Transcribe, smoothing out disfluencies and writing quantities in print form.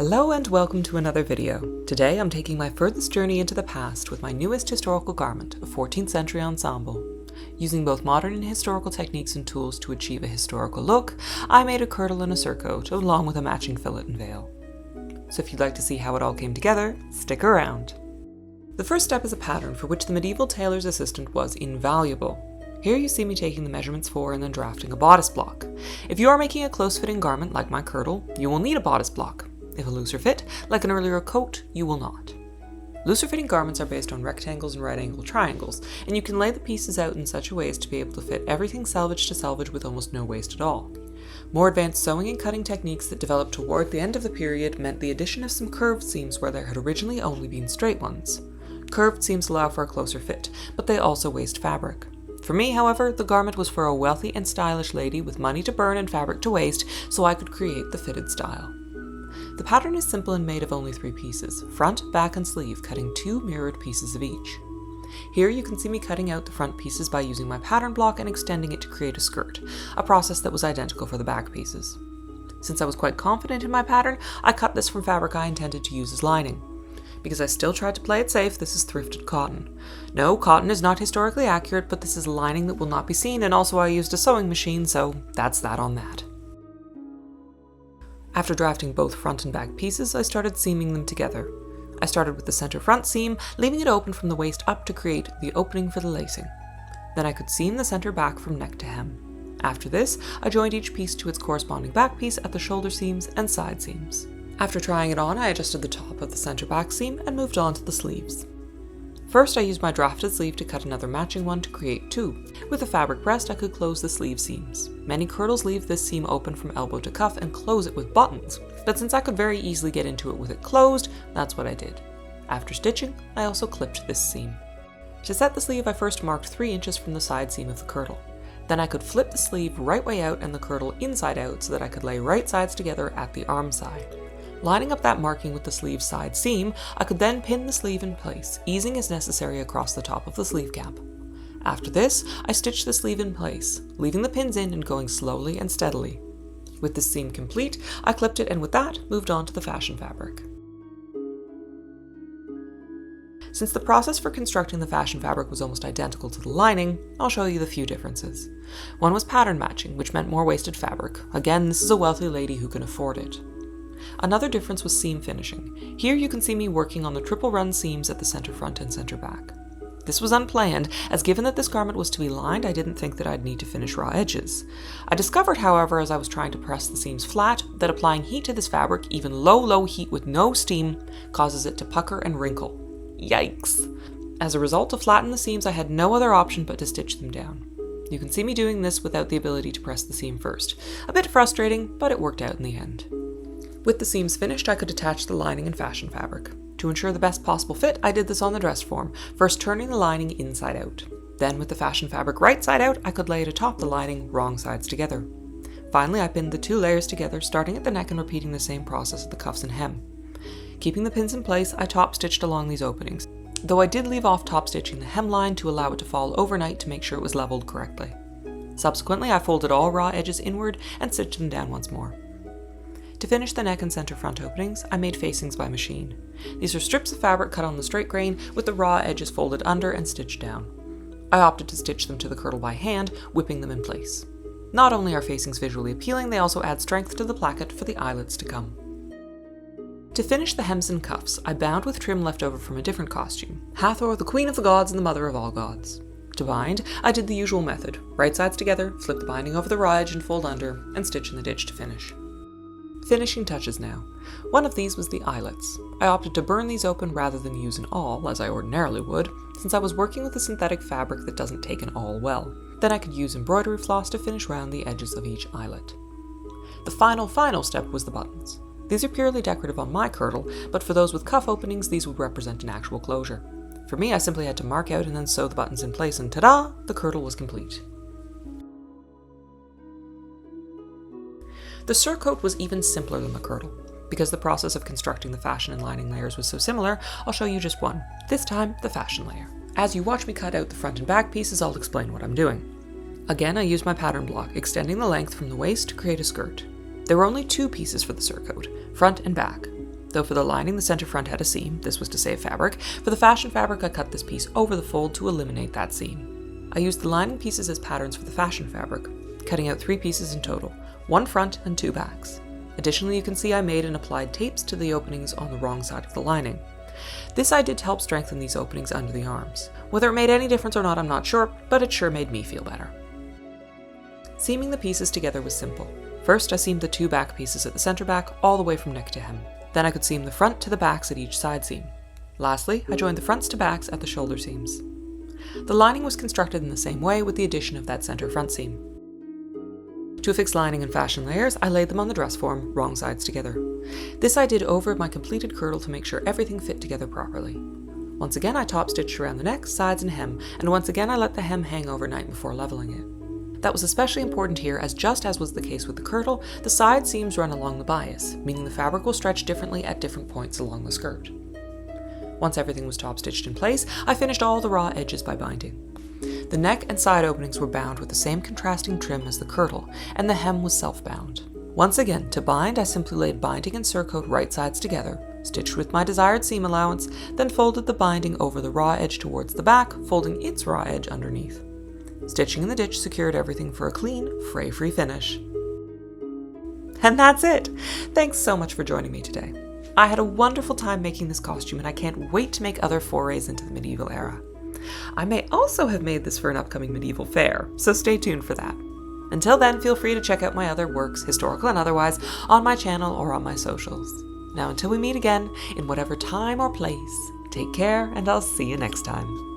Hello and welcome to another video. Today I'm taking my furthest journey into the past with my newest historical garment, a 14th century ensemble. Using both modern and historical techniques and tools to achieve a historical look, I made a kirtle and a surcoat, along with a matching fillet and veil. So if you'd like to see how it all came together, stick around. The first step is a pattern for which the medieval tailor's assistant was invaluable. Here you see me taking the measurements for and then drafting a bodice block. If you are making a close-fitting garment like my kirtle, you will need a bodice block. If a looser fit, like an earlier coat, you will not. Looser fitting garments are based on rectangles and right angle triangles, and you can lay the pieces out in such a way as to be able to fit everything selvage to selvage with almost no waste at all. More advanced sewing and cutting techniques that developed toward the end of the period meant the addition of some curved seams where there had originally only been straight ones. Curved seams allow for a closer fit, but they also waste fabric. For me, however, the garment was for a wealthy and stylish lady with money to burn and fabric to waste, so I could create the fitted style. The pattern is simple and made of only 3 pieces, front, back, and sleeve, cutting 2 mirrored pieces of each. Here you can see me cutting out the front pieces by using my pattern block and extending it to create a skirt, a process that was identical for the back pieces. Since I was quite confident in my pattern, I cut this from fabric I intended to use as lining. Because I still tried to play it safe, this is thrifted cotton. No, cotton is not historically accurate, but this is lining that will not be seen, and also I used a sewing machine, so that's that on that. After drafting both front and back pieces, I started seaming them together. I started with the center front seam, leaving it open from the waist up to create the opening for the lacing. Then I could seam the center back from neck to hem. After this, I joined each piece to its corresponding back piece at the shoulder seams and side seams. After trying it on, I adjusted the top of the center back seam and moved on to the sleeves. First, I used my drafted sleeve to cut another matching one to create 2. With a fabric breast, I could close the sleeve seams. Many kirtles leave this seam open from elbow to cuff and close it with buttons, but since I could very easily get into it with it closed, that's what I did. After stitching, I also clipped this seam. To set the sleeve, I first marked 3 inches from the side seam of the kirtle. Then I could flip the sleeve right way out and the kirtle inside out so that I could lay right sides together at the arm side. Lining up that marking with the sleeve side seam, I could then pin the sleeve in place, easing as necessary across the top of the sleeve cap. After this, I stitched the sleeve in place, leaving the pins in and going slowly and steadily. With this seam complete, I clipped it and with that, moved on to the fashion fabric. Since the process for constructing the fashion fabric was almost identical to the lining, I'll show you the few differences. One was pattern matching, which meant more wasted fabric. Again, this is a wealthy lady who can afford it. Another difference was seam finishing. Here you can see me working on the triple run seams at the center front and center back. This was unplanned, as given that this garment was to be lined, I didn't think that I'd need to finish raw edges. I discovered, however, as I was trying to press the seams flat, that applying heat to this fabric, even low heat with no steam, causes it to pucker and wrinkle. Yikes! As a result, to flatten the seams, I had no other option but to stitch them down. You can see me doing this without the ability to press the seam first. A bit frustrating, but it worked out in the end. With the seams finished, I could attach the lining and fashion fabric. To ensure the best possible fit, I did this on the dress form, first turning the lining inside out. Then, with the fashion fabric right side out, I could lay it atop the lining, wrong sides together. Finally, I pinned the 2 layers together, starting at the neck and repeating the same process at the cuffs and hem. Keeping the pins in place, I top stitched along these openings, though I did leave off top stitching the hemline to allow it to fall overnight to make sure it was leveled correctly. Subsequently, I folded all raw edges inward and stitched them down once more. To finish the neck and center front openings, I made facings by machine. These are strips of fabric cut on the straight grain with the raw edges folded under and stitched down. I opted to stitch them to the kirtle by hand, whipping them in place. Not only are facings visually appealing, they also add strength to the placket for the eyelets to come. To finish the hems and cuffs, I bound with trim left over from a different costume, Hathor, the queen of the gods and the mother of all gods. To bind, I did the usual method, right sides together, flip the binding over the raw edge and fold under, and stitch in the ditch to finish. Finishing touches now. One of these was the eyelets. I opted to burn these open rather than use an awl, as I ordinarily would, since I was working with a synthetic fabric that doesn't take an awl well. Then I could use embroidery floss to finish round the edges of each eyelet. The final step was the buttons. These are purely decorative on my kirtle, but for those with cuff openings, these would represent an actual closure. For me, I simply had to mark out and then sew the buttons in place, and ta-da! The kirtle was complete. The surcoat was even simpler than the kirtle. Because the process of constructing the fashion and lining layers was so similar, I'll show you just one, this time the fashion layer. As you watch me cut out the front and back pieces, I'll explain what I'm doing. Again, I used my pattern block, extending the length from the waist to create a skirt. There were only 2 pieces for the surcoat, front and back. Though for the lining the center front had a seam, this was to save fabric, for the fashion fabric I cut this piece over the fold to eliminate that seam. I used the lining pieces as patterns for the fashion fabric, cutting out 3 pieces in total, 1 front and 2 backs. Additionally, you can see I made and applied tapes to the openings on the wrong side of the lining. This I did to help strengthen these openings under the arms. Whether it made any difference or not I'm not sure, but it sure made me feel better. Seaming the pieces together was simple. First I seamed the 2 back pieces at the center back all the way from neck to hem. Then I could seam the front to the backs at each side seam. Lastly, I joined the fronts to backs at the shoulder seams. The lining was constructed in the same way with the addition of that center front seam. To affix lining and fashion layers, I laid them on the dress form, wrong sides together. This I did over my completed Curdle to make sure everything fit together properly. Once again I top stitched around the neck, sides and hem, and once again I let the hem hang overnight before leveling it. That was especially important here as just as was the case with the Curdle, the side seams run along the bias, meaning the fabric will stretch differently at different points along the skirt. Once everything was top stitched in place, I finished all the raw edges by binding. The neck and side openings were bound with the same contrasting trim as the Curdle, and the hem was self-bound. Once again, to bind, I simply laid binding and surcoat right sides together, stitched with my desired seam allowance, then folded the binding over the raw edge towards the back, folding its raw edge underneath. Stitching in the ditch secured everything for a clean, fray-free finish. And that's it! Thanks so much for joining me today. I had a wonderful time making this costume, and I can't wait to make other forays into the medieval era. I may also have made this for an upcoming medieval fair, so stay tuned for that. Until then, feel free to check out my other works, historical and otherwise, on my channel or on my socials. Now until we meet again, in whatever time or place, take care and I'll see you next time.